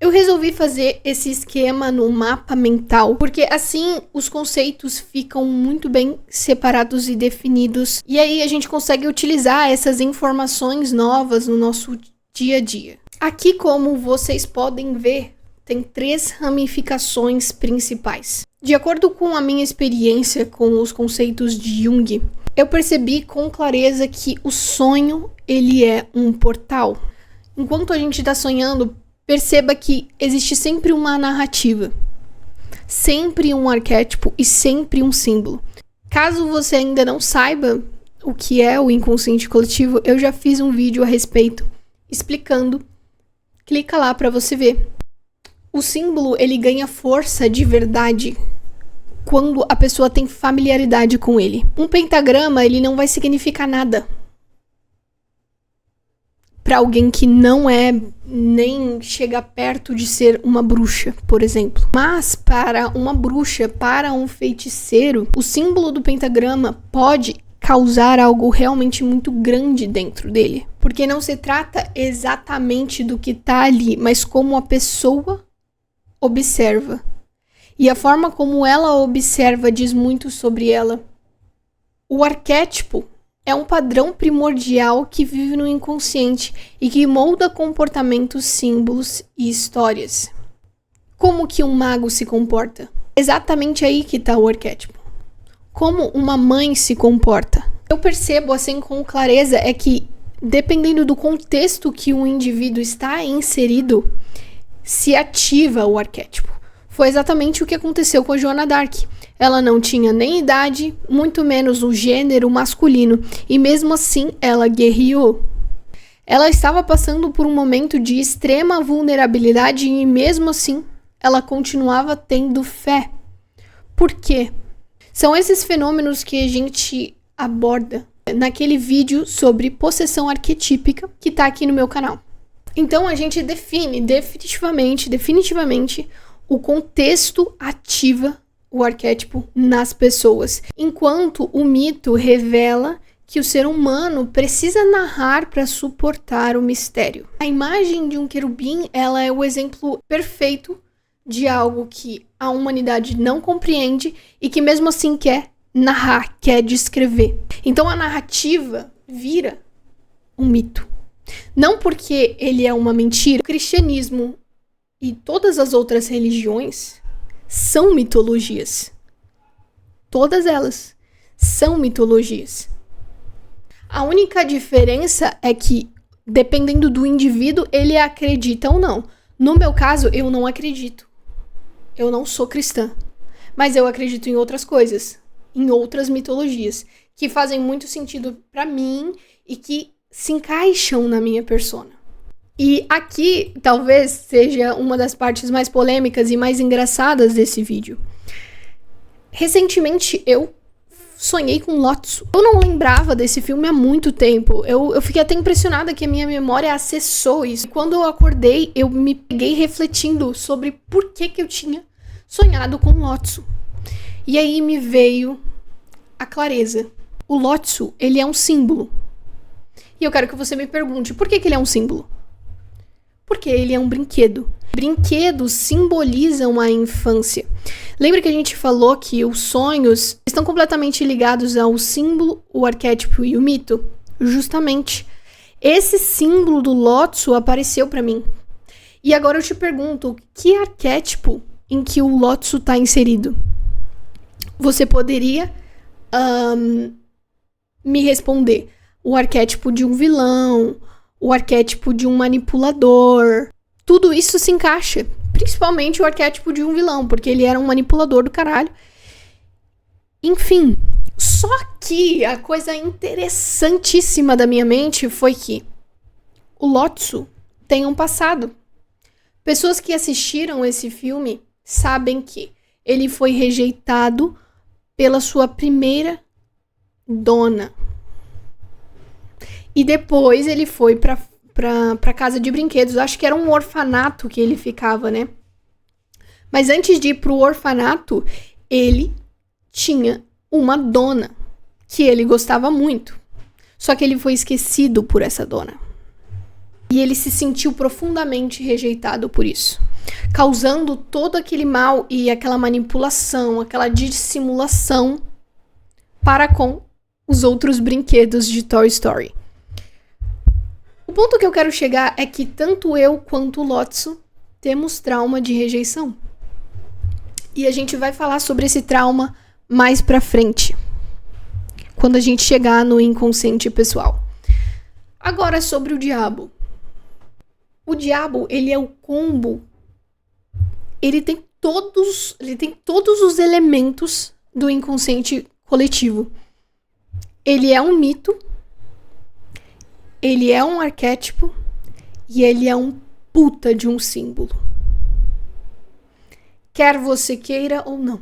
Eu resolvi fazer esse esquema no mapa mental, porque assim os conceitos ficam muito bem separados e definidos. E aí a gente consegue utilizar essas informações novas no nosso dia a dia. Aqui, como vocês podem ver, tem 3 ramificações principais. De acordo com a minha experiência com os conceitos de Jung, eu percebi com clareza que o sonho, ele é um portal. Enquanto a gente está sonhando, perceba que existe sempre uma narrativa, sempre um arquétipo e sempre um símbolo. Caso você ainda não saiba o que é o inconsciente coletivo, eu já fiz um vídeo a respeito explicando. Clica lá para você ver. O símbolo, ele ganha força de verdade quando a pessoa tem familiaridade com ele. Um pentagrama, ele não vai significar nada para alguém que não é nem chega perto de ser uma bruxa, por exemplo. Mas para uma bruxa, para um feiticeiro, o símbolo do pentagrama pode causar algo realmente muito grande dentro dele. Porque não se trata exatamente do que tá ali, mas como a pessoa observa. E a forma como ela observa diz muito sobre ela. O arquétipo é um padrão primordial que vive no inconsciente e que molda comportamentos, símbolos e histórias. Como que um mago se comporta? Exatamente aí que está o arquétipo. Como uma mãe se comporta? Eu percebo assim com clareza é que, dependendo do contexto que o indivíduo está inserido, se ativa o arquétipo. Foi exatamente o que aconteceu com a Joana d'Arc. Ela não tinha nem idade, muito menos o gênero masculino, e mesmo assim ela guerreou. Ela estava passando por um momento de extrema vulnerabilidade e mesmo assim ela continuava tendo fé. Por quê? São esses fenômenos que a gente aborda naquele vídeo sobre possessão arquetípica que está aqui no meu canal. Então a gente define definitivamente o contexto ativa o arquétipo nas pessoas, enquanto o mito revela que o ser humano precisa narrar para suportar o mistério. A imagem de um querubim, ela é o exemplo perfeito de algo que a humanidade não compreende e que mesmo assim quer narrar, quer descrever. Então a narrativa vira um mito. Não porque ele é uma mentira. O cristianismo e todas as outras religiões são mitologias. Todas elas são mitologias. A única diferença é que, dependendo do indivíduo, ele acredita ou não. No meu caso, eu não acredito. Eu não sou cristã. Mas eu acredito em outras coisas, em outras mitologias, que fazem muito sentido para mim e que se encaixam na minha persona. E aqui, talvez, seja uma das partes mais polêmicas e mais engraçadas desse vídeo. Recentemente, eu sonhei com Lotso. Eu não lembrava desse filme há muito tempo. Eu fiquei até impressionada que a minha memória acessou isso. Quando eu acordei, eu me peguei refletindo sobre por que eu tinha sonhado com Lotso. E aí me veio a clareza. O Lotso, ele é um símbolo. E eu quero que você me pergunte, por que ele é um símbolo? Porque ele é um brinquedo. Brinquedos simbolizam a infância. Lembra que a gente falou que os sonhos estão completamente ligados ao símbolo, o arquétipo e o mito? Justamente. Esse símbolo do Lotso apareceu para mim. E agora eu te pergunto, que arquétipo em que o Lotso está inserido? Você poderia me responder. O arquétipo de um vilão, o arquétipo de um manipulador. Tudo isso se encaixa. Principalmente o arquétipo de um vilão, porque ele era um manipulador do caralho. Enfim, só que a coisa interessantíssima da minha mente foi que o Lotso tem um passado. Pessoas que assistiram esse filme sabem que ele foi rejeitado pela sua primeira dona. E depois ele foi pra casa de brinquedos. Acho que era um orfanato que ele ficava, né? Mas antes de ir pro orfanato, ele tinha uma dona que ele gostava muito. Só que ele foi esquecido por essa dona. E ele se sentiu profundamente rejeitado por isso. causando todo aquele mal e aquela manipulação, aquela dissimulação para com os outros brinquedos de Toy Story. O ponto que eu quero chegar é que tanto eu quanto o Lotso temos trauma de rejeição. E a gente vai falar sobre esse trauma mais pra frente, quando a gente chegar no inconsciente pessoal. Agora, sobre o diabo. O diabo, ele é o combo. Ele tem todos os elementos do inconsciente coletivo. Ele é um mito, ele é um arquétipo e ele é um puta de um símbolo. Quer você queira ou não.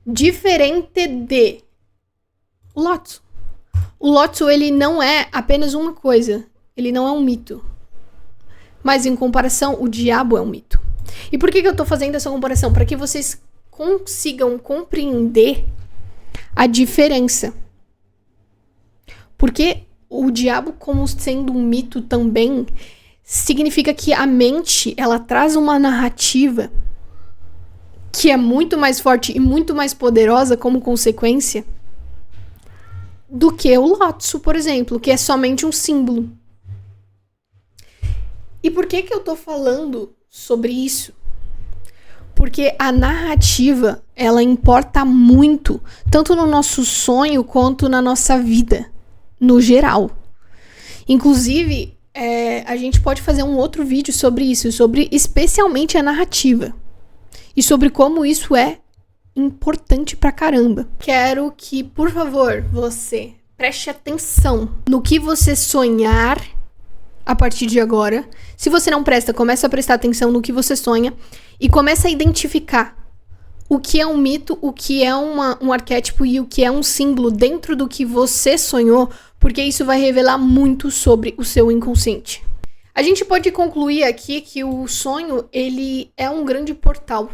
Diferente de Lotso. O Lotso, ele não é apenas uma coisa. Ele não é um mito. Mas, em comparação, o diabo é um mito. E por que eu tô fazendo essa comparação? Para que vocês consigam compreender a diferença. Porque o diabo, como sendo um mito também, significa que a mente, ela traz uma narrativa que é muito mais forte e muito mais poderosa como consequência do que o Lotso, por exemplo, que é somente um símbolo. E por que eu tô falando sobre isso? Porque a narrativa, ela importa muito, tanto no nosso sonho quanto na nossa vida, no geral. Inclusive, a gente pode fazer um outro vídeo sobre isso, sobre especialmente a narrativa. E sobre como isso é importante pra caramba. Quero que, por favor, você preste atenção no que você sonhar a partir de agora. Se você não presta, começa a prestar atenção no que você sonha e começa a identificar o que é um mito, o que é um arquétipo e o que é um símbolo dentro do que você sonhou, porque isso vai revelar muito sobre o seu inconsciente. A gente pode concluir aqui que o sonho, ele é um grande portal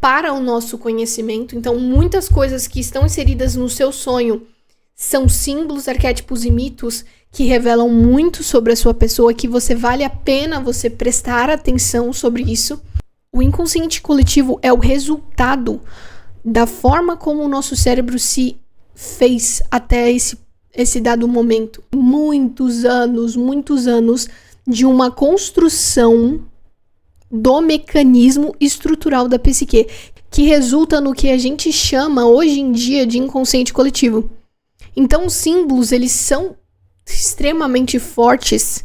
para o nosso conhecimento. Então, muitas coisas que estão inseridas no seu sonho são símbolos, arquétipos e mitos que revelam muito sobre a sua pessoa, que vale a pena você prestar atenção sobre isso. O inconsciente coletivo é o resultado da forma como o nosso cérebro se fez até esse dado momento. Muitos anos de uma construção do mecanismo estrutural da psique, que resulta no que a gente chama hoje em dia de inconsciente coletivo. Então, os símbolos, eles são extremamente fortes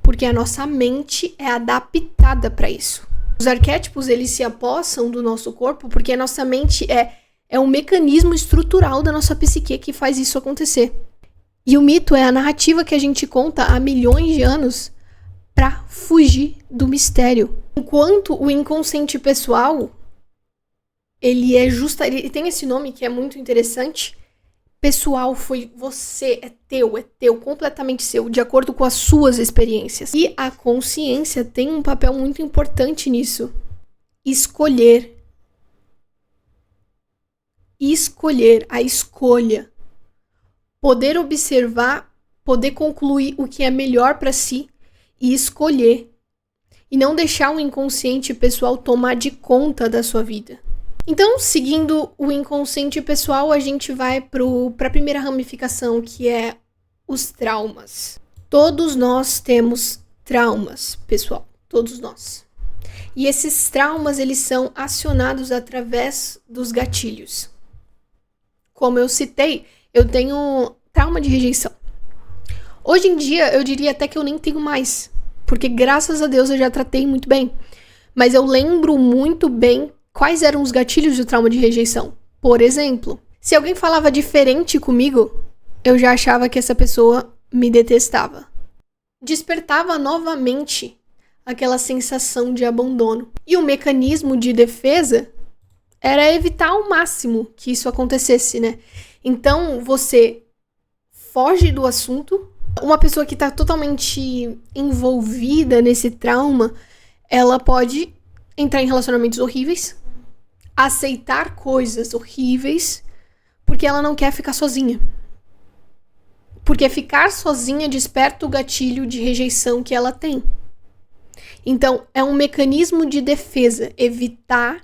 porque a nossa mente é adaptada para isso. Os arquétipos, eles se apossam do nosso corpo porque a nossa mente é um mecanismo estrutural da nossa psique que faz isso acontecer. E o mito é a narrativa que a gente conta há milhões de anos para fugir do mistério. Enquanto o inconsciente pessoal, ele tem esse nome que é muito interessante. Pessoal, foi você, é teu, completamente seu, de acordo com as suas experiências. E a consciência tem um papel muito importante nisso. Escolher, a escolha. Poder observar, poder concluir o que é melhor para si e escolher. E não deixar o inconsciente pessoal tomar de conta da sua vida. Então, seguindo o inconsciente pessoal, a gente vai para a primeira ramificação, que é os traumas. Todos nós temos traumas, pessoal. Todos nós. E esses traumas, eles são acionados através dos gatilhos. Como eu citei, eu tenho trauma de rejeição. Hoje em dia, eu diria até que eu nem tenho mais. Porque, graças a Deus, eu já tratei muito bem. Mas eu lembro muito bem quais eram os gatilhos de trauma de rejeição. Por exemplo, se alguém falava diferente comigo, eu já achava que essa pessoa me detestava. Despertava novamente aquela sensação de abandono. E o mecanismo de defesa era evitar ao máximo que isso acontecesse, né? Então, você foge do assunto. Uma pessoa que está totalmente envolvida nesse trauma, ela pode entrar em relacionamentos horríveis, aceitar coisas horríveis, porque ela não quer ficar sozinha. Porque ficar sozinha desperta o gatilho de rejeição que ela tem. Então, é um mecanismo de defesa, evitar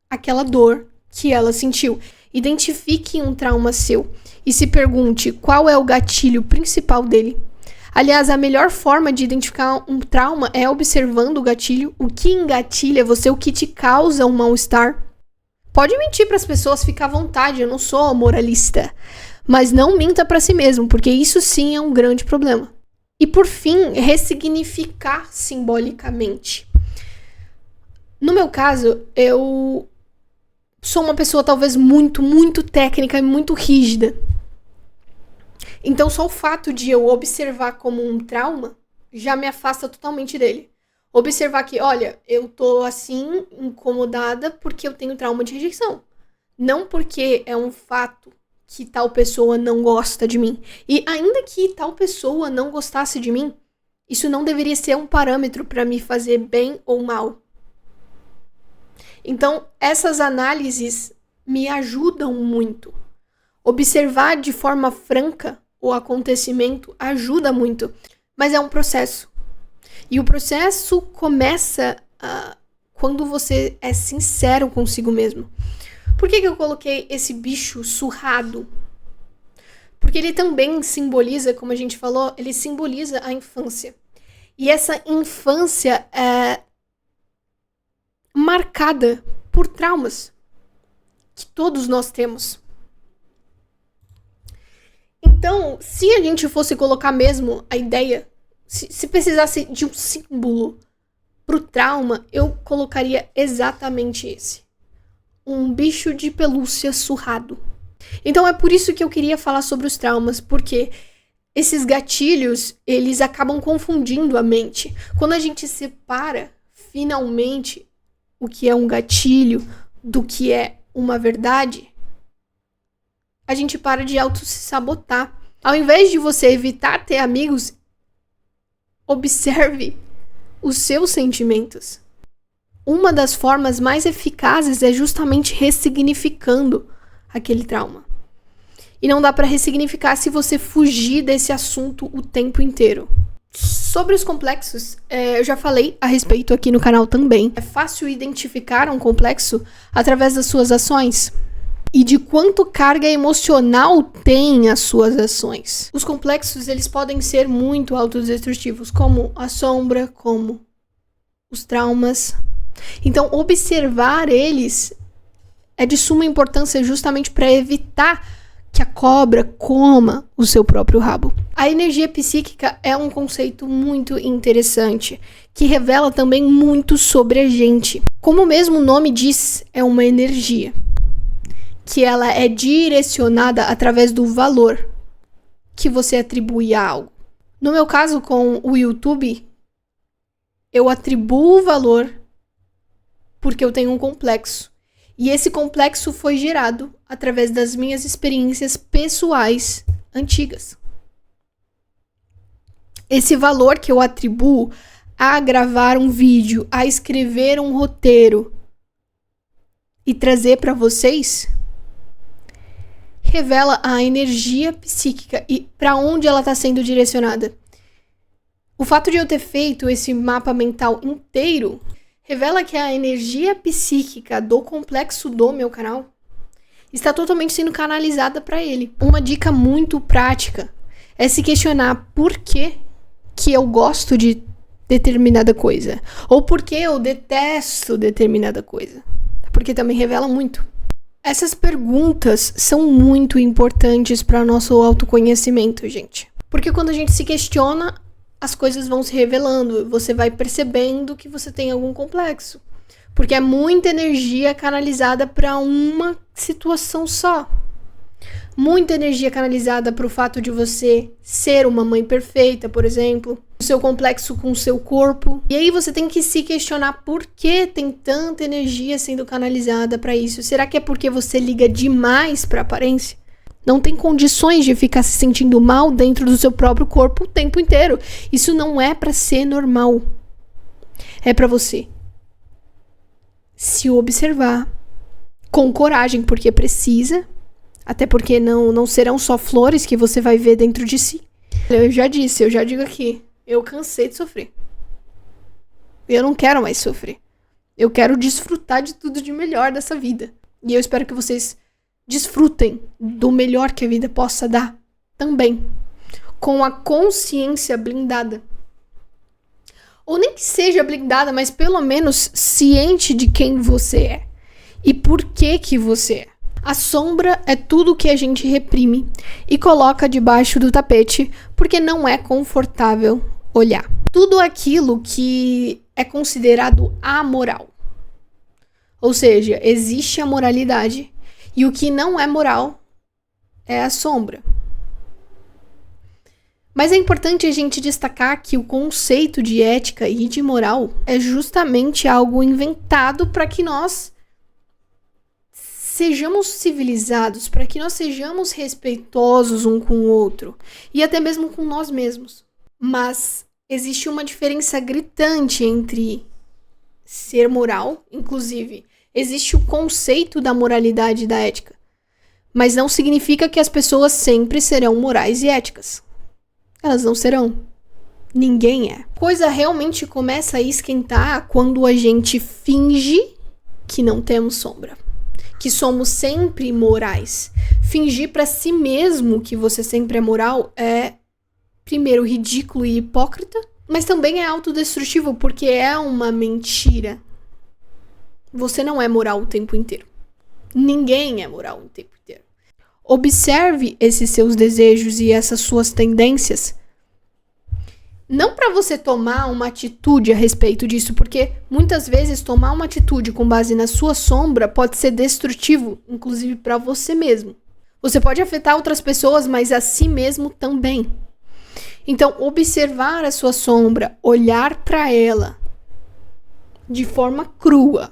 aquela dor que ela sentiu. Identifique um trauma seu e se pergunte qual é o gatilho principal dele. Aliás, a melhor forma de identificar um trauma é observando o gatilho, o que engatilha você, o que te causa um mal-estar. Pode mentir para as pessoas, fica à vontade, eu não sou moralista. Mas não minta para si mesmo, porque isso sim é um grande problema. E por fim, ressignificar simbolicamente. No meu caso, eu sou uma pessoa talvez muito técnica e muito rígida. Então só o fato de eu observar como um trauma já me afasta totalmente dele. Observar que, olha, eu tô assim, incomodada porque eu tenho trauma de rejeição. Não porque é um fato que tal pessoa não gosta de mim. E ainda que tal pessoa não gostasse de mim, isso não deveria ser um parâmetro para me fazer bem ou mal. Então, essas análises me ajudam muito. Observar de forma franca o acontecimento ajuda muito, mas é um processo. E o processo começa quando você é sincero consigo mesmo. Por que eu coloquei esse bicho surrado? Porque ele também simboliza, como a gente falou, ele simboliza a infância. E essa infância é marcada por traumas que todos nós temos. Então, se a gente fosse colocar mesmo a ideia, se precisasse de um símbolo pro trauma, eu colocaria exatamente esse. Um bicho de pelúcia surrado. Então é por isso que eu queria falar sobre os traumas, porque esses gatilhos, eles acabam confundindo a mente. Quando a gente separa, finalmente, o que é um gatilho do que é uma verdade, a gente para de auto-se-sabotar. Ao invés de você evitar ter amigos, observe os seus sentimentos. Uma das formas mais eficazes é justamente ressignificando aquele trauma. E não dá para ressignificar se você fugir desse assunto o tempo inteiro. Sobre os complexos, eu já falei a respeito aqui no canal também. É fácil identificar um complexo através das suas ações e de quanto carga emocional tem as suas ações. Os complexos, eles podem ser muito autodestrutivos, como a sombra, como os traumas. Então, observar eles é de suma importância justamente para evitar que a cobra coma o seu próprio rabo. A energia psíquica é um conceito muito interessante, que revela também muito sobre a gente. Como o mesmo nome diz, é uma energia, que ela é direcionada através do valor que você atribui a algo. No meu caso, com o YouTube, eu atribuo valor porque eu tenho um complexo. E esse complexo foi gerado através das minhas experiências pessoais antigas. Esse valor que eu atribuo a gravar um vídeo, a escrever um roteiro e trazer para vocês, revela a energia psíquica e para onde ela está sendo direcionada. O fato de eu ter feito esse mapa mental inteiro revela que a energia psíquica do complexo do meu canal está totalmente sendo canalizada para ele. Uma dica muito prática é se questionar por que eu gosto de determinada coisa, ou por que eu detesto determinada coisa, porque também revela muito. Essas perguntas são muito importantes para nosso autoconhecimento, gente. Porque quando a gente se questiona, as coisas vão se revelando, você vai percebendo que você tem algum complexo. Porque é muita energia canalizada para uma situação só. Muita energia canalizada para o fato de você ser uma mãe perfeita, por exemplo. O seu complexo com o seu corpo. E aí você tem que se questionar por que tem tanta energia sendo canalizada para isso. Será que é porque você liga demais para a aparência? Não tem condições de ficar se sentindo mal dentro do seu próprio corpo o tempo inteiro. Isso não é para ser normal. É para você se observar com coragem, porque precisa. Até porque não serão só flores que você vai ver dentro de si. Eu já disse, eu já digo aqui. Eu cansei de sofrer. Eu não quero mais sofrer. Eu quero desfrutar de tudo de melhor dessa vida. E eu espero que vocês desfrutem do melhor que a vida possa dar também. Com a consciência blindada. Ou nem que seja blindada, mas pelo menos ciente de quem você é. E por que você é. A sombra é tudo que a gente reprime e coloca debaixo do tapete porque não é confortável olhar. Tudo aquilo que é considerado amoral. Ou seja, existe a moralidade e o que não é moral é a sombra. Mas é importante a gente destacar que o conceito de ética e de moral é justamente algo inventado para que nós sejamos civilizados, para que nós sejamos respeitosos um com o outro e até mesmo com nós mesmos. Mas existe uma diferença gritante entre ser moral, inclusive, existe o conceito da moralidade e da ética, mas não significa que as pessoas sempre serão morais e éticas. Elas não serão. Ninguém é. A coisa realmente começa a esquentar quando a gente finge que não temos sombra. Que somos sempre morais. Fingir para si mesmo que você sempre é moral é, primeiro, ridículo e hipócrita, mas também é autodestrutivo porque é uma mentira. Você não é moral o tempo inteiro. Ninguém é moral o tempo inteiro. Observe esses seus desejos e essas suas tendências. Não para você tomar uma atitude a respeito disso, porque muitas vezes tomar uma atitude com base na sua sombra pode ser destrutivo, inclusive para você mesmo. Você pode afetar outras pessoas, mas a si mesmo também. Então, observar a sua sombra, olhar para ela de forma crua,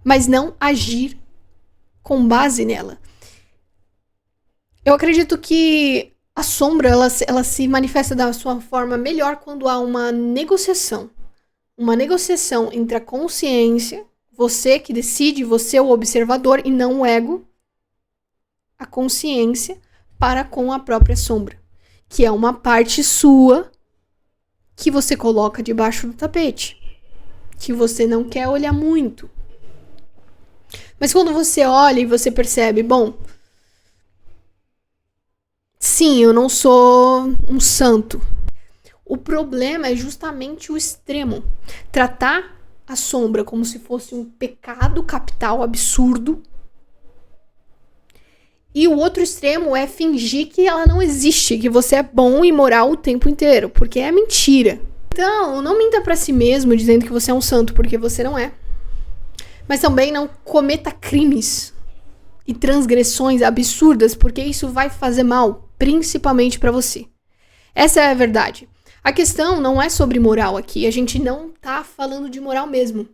mas não agir com base nela. Eu acredito que a sombra ela se manifesta da sua forma melhor quando há uma negociação. Uma negociação entre a consciência, você que decide, você é o observador e não o ego, a consciência para com a própria sombra, que é uma parte sua que você coloca debaixo do tapete, que você não quer olhar muito. Mas quando você olha e você percebe, bom, sim, eu não sou um santo. O problema é justamente o extremo. Tratar a sombra como se fosse um pecado capital absurdo. E o outro extremo é fingir que ela não existe, que você é bom e moral o tempo inteiro, porque é mentira. Então, não minta pra si mesmo dizendo que você é um santo, porque você não é. Mas também não cometa crimes e transgressões absurdas, porque isso vai fazer mal, principalmente para você. Essa é a verdade. A questão não é sobre moral aqui. A gente não tá falando de moral mesmo.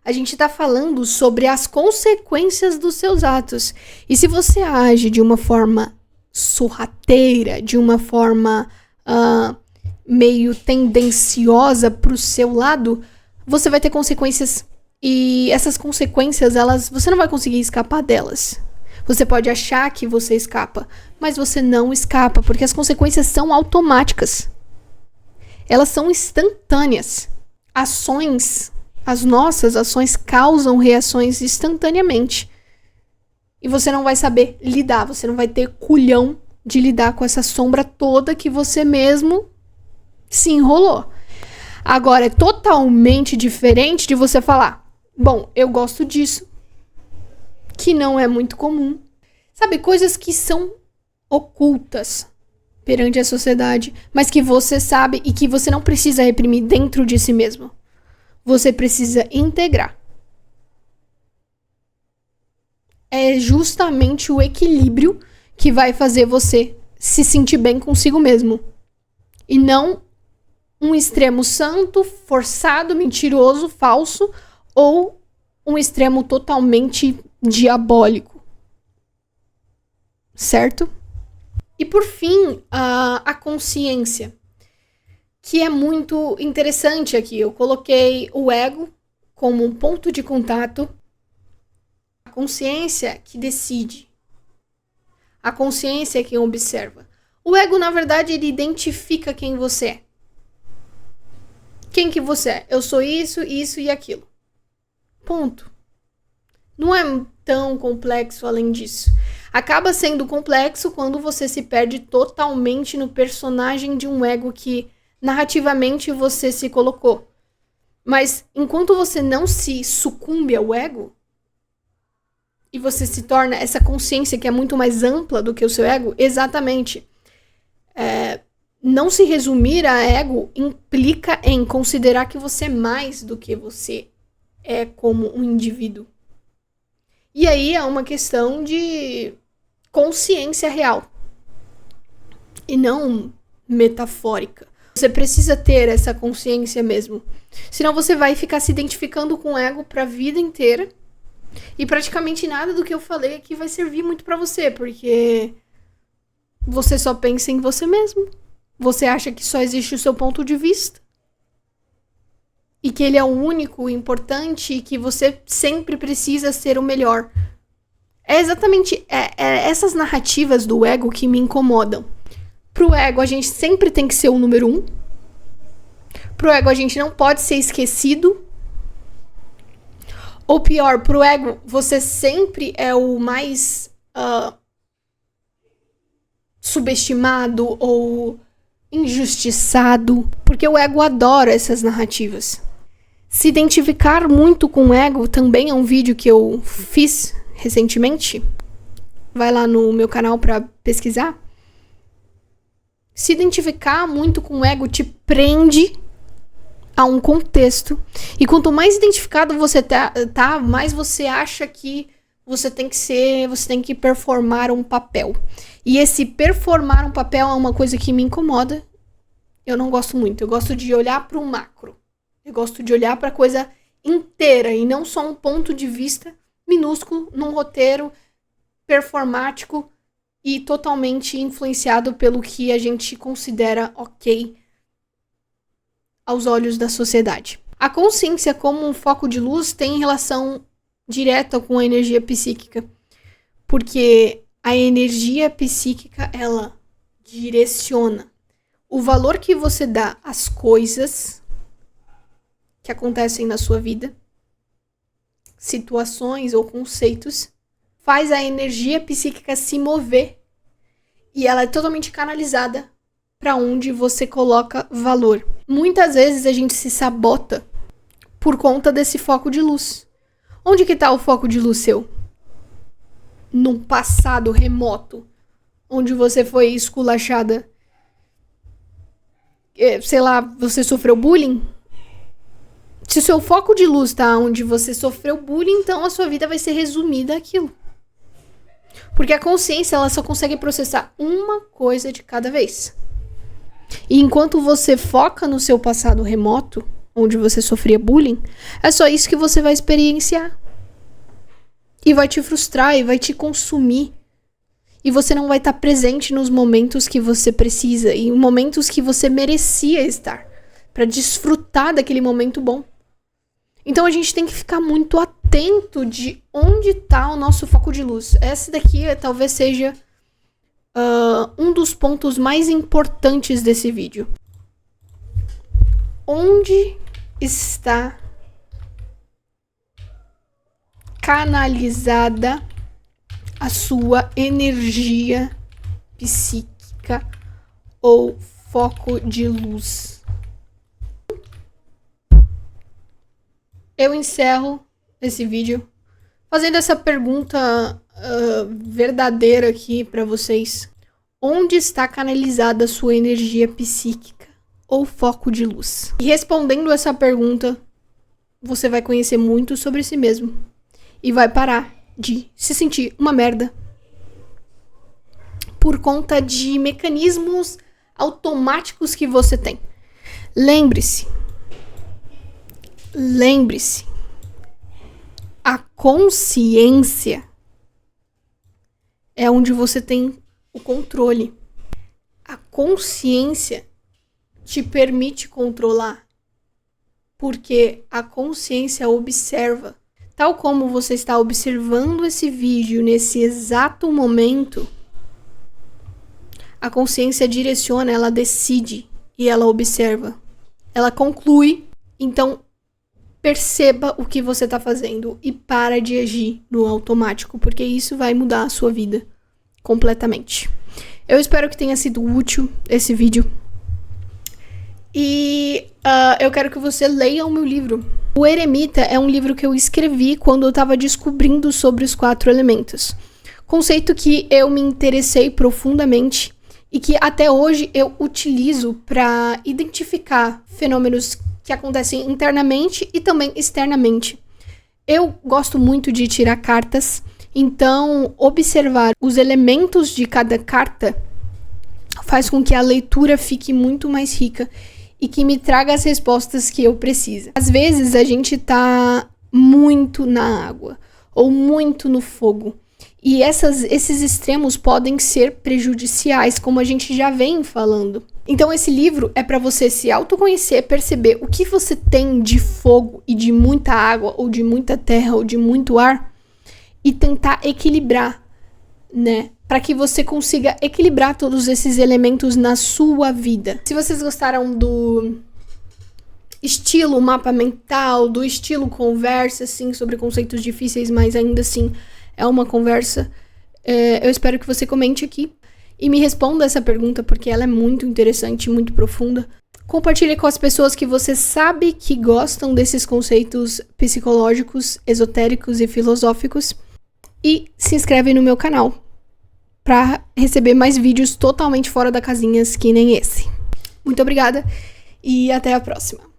A gente tá falando sobre as consequências dos seus atos. E se você age de uma forma sorrateira, de uma forma meio tendenciosa pro seu lado, você vai ter consequências. E essas consequências, você não vai conseguir escapar delas. Você pode achar que você escapa, mas você não escapa, porque as consequências são automáticas. Elas são instantâneas. As nossas ações causam reações instantaneamente. E você não vai saber lidar, você não vai ter culhão de lidar com essa sombra toda que você mesmo se enrolou. Agora, é totalmente diferente de você falar, bom, eu gosto disso, que não é muito comum. Sabe, coisas que são ocultas perante a sociedade, mas que você sabe e que você não precisa reprimir dentro de si mesmo. Você precisa integrar. É justamente o equilíbrio que vai fazer você se sentir bem consigo mesmo. E não um extremo santo, forçado, mentiroso, falso, ou um extremo totalmente diabólico. Certo? E por fim, a consciência, que é muito interessante aqui. Eu coloquei o ego como um ponto de contato. A consciência que decide. A consciência é quem observa. O ego, na verdade, ele identifica quem você é. Quem que você é? Eu sou isso, isso e aquilo. Ponto. Não é tão complexo além disso. Acaba sendo complexo quando você se perde totalmente no personagem de um ego que narrativamente você se colocou. Mas enquanto você não se sucumbe ao ego, e você se torna essa consciência que é muito mais ampla do que o seu ego, exatamente. Não se resumir a ego implica em considerar que você é mais do que você é como um indivíduo. E aí é uma questão de consciência real e não metafórica. Você precisa ter essa consciência mesmo. Senão você vai ficar se identificando com o ego pra vida inteira. E praticamente nada do que eu falei aqui vai servir muito pra você, porque você só pensa em você mesmo. Você acha que só existe o seu ponto de vista. E que ele é o único, importante, e que você sempre precisa ser o melhor. É exatamente essas narrativas do ego que me incomodam. Pro ego, a gente sempre tem que ser o número 1. Pro ego, a gente não pode ser esquecido. Ou pior, pro ego, você sempre é o mais subestimado ou injustiçado. Porque o ego adora essas narrativas. Se identificar muito com o ego também é um vídeo que eu fiz recentemente. Vai lá no meu canal pra pesquisar. Se identificar muito com o ego te prende a um contexto. E quanto mais identificado você tá, mais você acha que você tem que performar um papel. E esse performar um papel é uma coisa que me incomoda. Eu não gosto muito. Eu gosto de olhar para o macro. Eu gosto de olhar para a coisa inteira e não só um ponto de vista minúsculo num roteiro performático e totalmente influenciado pelo que a gente considera ok aos olhos da sociedade. A consciência como um foco de luz tem relação direta com a energia psíquica, porque a energia psíquica, ela direciona o valor que você dá às coisas que acontecem na sua vida, situações ou conceitos, faz a energia psíquica se mover e ela é totalmente canalizada para onde você coloca valor. Muitas vezes a gente se sabota por conta desse foco de luz. Onde que tá o foco de luz seu? Num passado remoto, onde você foi esculachada, sei lá, você sofreu bullying? Se o seu foco de luz tá onde você sofreu bullying, então a sua vida vai ser resumida àquilo. Porque a consciência, ela só consegue processar uma coisa de cada vez. E enquanto você foca no seu passado remoto, onde você sofria bullying, é só isso que você vai experienciar. E vai te frustrar, e vai te consumir. E você não vai estar presente nos momentos que você precisa, e em momentos que você merecia estar, para desfrutar daquele momento bom. Então a gente tem que ficar muito atento de onde está o nosso foco de luz. Essa daqui talvez seja um dos pontos mais importantes desse vídeo. Onde está canalizada a sua energia psíquica ou foco de luz? Eu encerro esse vídeo fazendo essa pergunta verdadeira aqui para vocês. Onde está canalizada a sua energia psíquica ou foco de luz? E respondendo essa pergunta, você vai conhecer muito sobre si mesmo e vai parar de se sentir uma merda por conta de mecanismos automáticos que você tem. Lembre-se, a consciência é onde você tem o controle. A consciência te permite controlar, porque a consciência observa. Tal como você está observando esse vídeo nesse exato momento, a consciência direciona, ela decide e ela observa. ela conclui. Então, perceba o que você tá fazendo e para de agir no automático, porque isso vai mudar a sua vida completamente. Eu espero que tenha sido útil esse vídeo. E eu quero que você leia o meu livro. O Eremita é um livro que eu escrevi quando eu estava descobrindo sobre os 4 elementos. Conceito que eu me interessei profundamente e que até hoje eu utilizo para identificar fenômenos que acontecem internamente e também externamente. Eu gosto muito de tirar cartas, então observar os elementos de cada carta faz com que a leitura fique muito mais rica e que me traga as respostas que eu preciso. Às vezes a gente tá muito na água ou muito no fogo. E esses extremos podem ser prejudiciais, como a gente já vem falando. Então esse livro é para você se autoconhecer, perceber o que você tem de fogo e de muita água, ou de muita terra, ou de muito ar, e tentar equilibrar, né? Para que você consiga equilibrar todos esses elementos na sua vida. Se vocês gostaram do estilo mapa mental, do estilo conversa, assim, sobre conceitos difíceis, mas ainda assim é uma conversa, eu espero que você comente aqui e me responda essa pergunta, porque ela é muito interessante, muito profunda. Compartilhe com as pessoas que você sabe que gostam desses conceitos psicológicos, esotéricos e filosóficos. E se inscreve no meu canal para receber mais vídeos totalmente fora da casinha que nem esse. Muito obrigada e até a próxima.